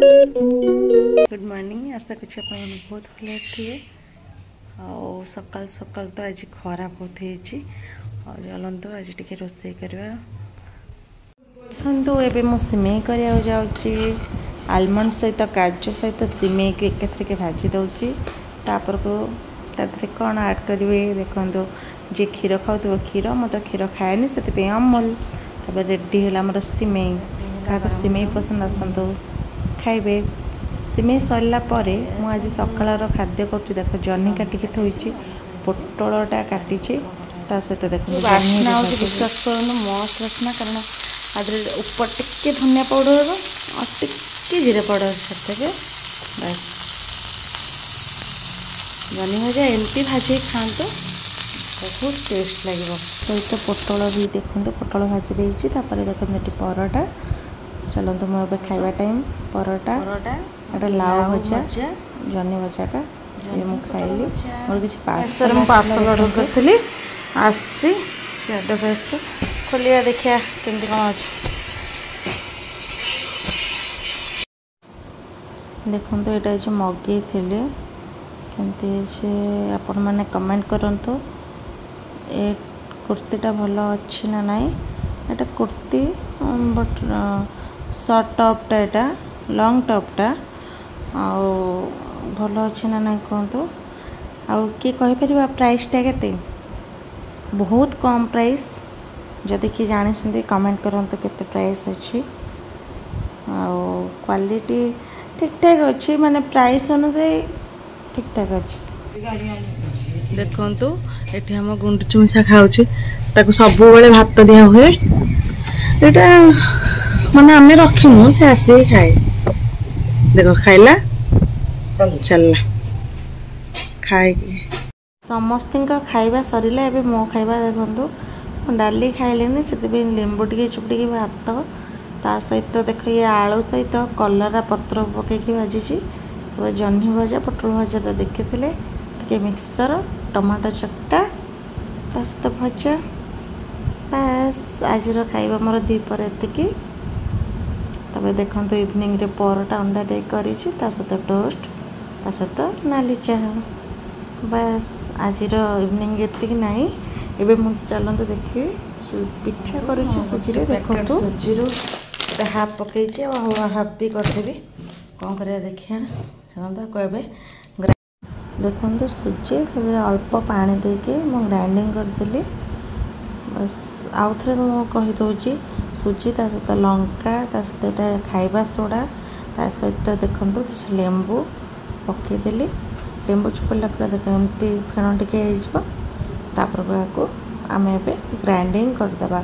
good morning आशा कुछ आप बहुत भल थे सकाल सकाल तो आज खरा बहुत चलतु आज टे रोसे करवा देखो ये मुझे सिमेई कर आलमंड सहित काजू सहित सिमेई को एक भाजी दूसरी तापर को कौन ऐड करेंगे देखो जी क्षीर खाऊ क्षीर मैं तो क्षीर खाएनी से अमूल तब रेडी है आम सिमेई क्या सिमेई पसंद आसतु खाइबे सिमेई सरला मुझे सकाल खाद्य कर देख जह्नी काटिकी थोड़ी पोटलटा काटी सहित देख बास्ना विश्वास करूँ मस्त बास्ना कारण आज ऊपर टिके धनिया पाउडर और टिके जीरा पाउडर छाड़देवे बस जह्नी भजा एमती भाजी खातु बहुत टेस्ट लगे सहित पोटल भी देखो पोटल भाजी देती देखते ये परोटा चलते मुझे खाଇବା टाइम परोटा एटा लाउ भजा जह्नी भजाटा ये मुझे खाइली मोर किसी पार्सल ऑर्डर करी आसी एड्रेस को खोलिया देखिया केमती कौन अच्छे देखो यहाँ मगे केमती आपण मैंने कमेंट करंतु ए कुर्तीटा भल अच्छी ना नाई एटा kurti but short टॉपटा Etah long टॉपटा भल अच्छी ना नाई कहतु आउ किए कहीपर प्राइसटा केते बहुत कम प्राइस जदि किए जानी कमेंट करंतु केते प्राइस अच्छी क्वालिटी ठीक ठाक अच्छी माने प्राइस अनुसार ठीक ठाक अच्छी देखंतु एठी हम गुंडुचि मिशा खाउची ताको सब बेले भात दिया हुए एटा माने आमे रखिनु से आसे खाए देखो खाइला चलला खाए समस्त खाइबा सरिला एबे मो खाइबा देखंतु डाली खाइलेनी से लेंबू टे चुपड़ी भात ता सहित देख ये आलू सहित कलरा पत्र पकईकि भाजी जह्नी भजा पोटल भजा तो देखी टे मिक्सचर टमाटो चकटा ता सहित भजा बस आज खाइबा मोर दीपर एतिकी तबे देखो इवनिंग रे परोटा अंडा दे करी ता सहित टोस्ट ता सहित नाली चाह बस आज इवनिंग एतिकी नहीं एबे मुझे चलते देखिए पिठा करुँची सुजी देखो सुजी हाफ पकई हाफ भी करदेवी कौन कर देखिए चलता कहबे देखो सुजी अल्प पानी देके मैं ग्राइंडिंग करदेली बस आउ थे कहीदे सुजी ता सहित लंका ता सहित खाइबा सोडा ता सहित देखो किसी लेंबू पकईदेली लेंबू चुपड़ा पूरा देख एमती फेण टे को आम ए ग्राइंडिंग करदे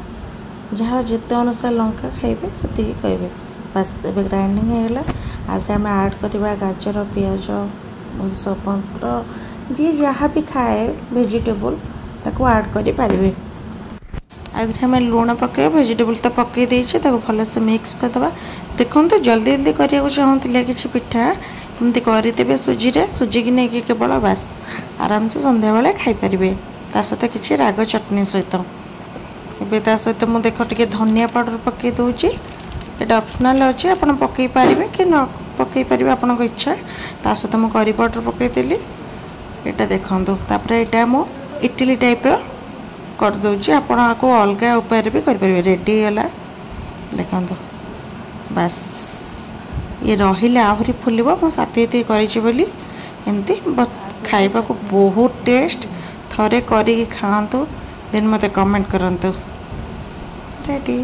जार जिते अनुसार लंका खाइबे से कहे बस ए ग्राइंडिंग होगा आज आम ऐड करवा गाजर पियाज भूसपत्र जी जहाँ भी खाए वेजिटेबल ताको ऐड करि पारिबे आज आम लुण पके वेजिटेबल तो पकई देछे ताको भल से मिक्स करदे देखो तो जल्दी जल्दी करिया चाहूँगी कि पिठा एमती करदेवे सुजी की नहीं केवल बास आराम से संध्या बेले खाईपारे ता सहित किसी राग चटनी सहित ए सहित मुझे देख टे धनिया पाउडर पकई दूची ये ऑप्शनल अच्छे आप पकई पारे कि न पकई पारे आपण इच्छा ता सहित मुझे करी पाउडर पकईदेली यहाँ देखूँ तापर यहाँ मो इडली टाइप करदे आपको अलग उपाय भी करेंगे रेडी है देखो बस ये रही आहरी फुल मो साथी करी एमती खाइबा को बहुत टेस्ट थरे करी खातु देन मते कमेंट करंतु रेडी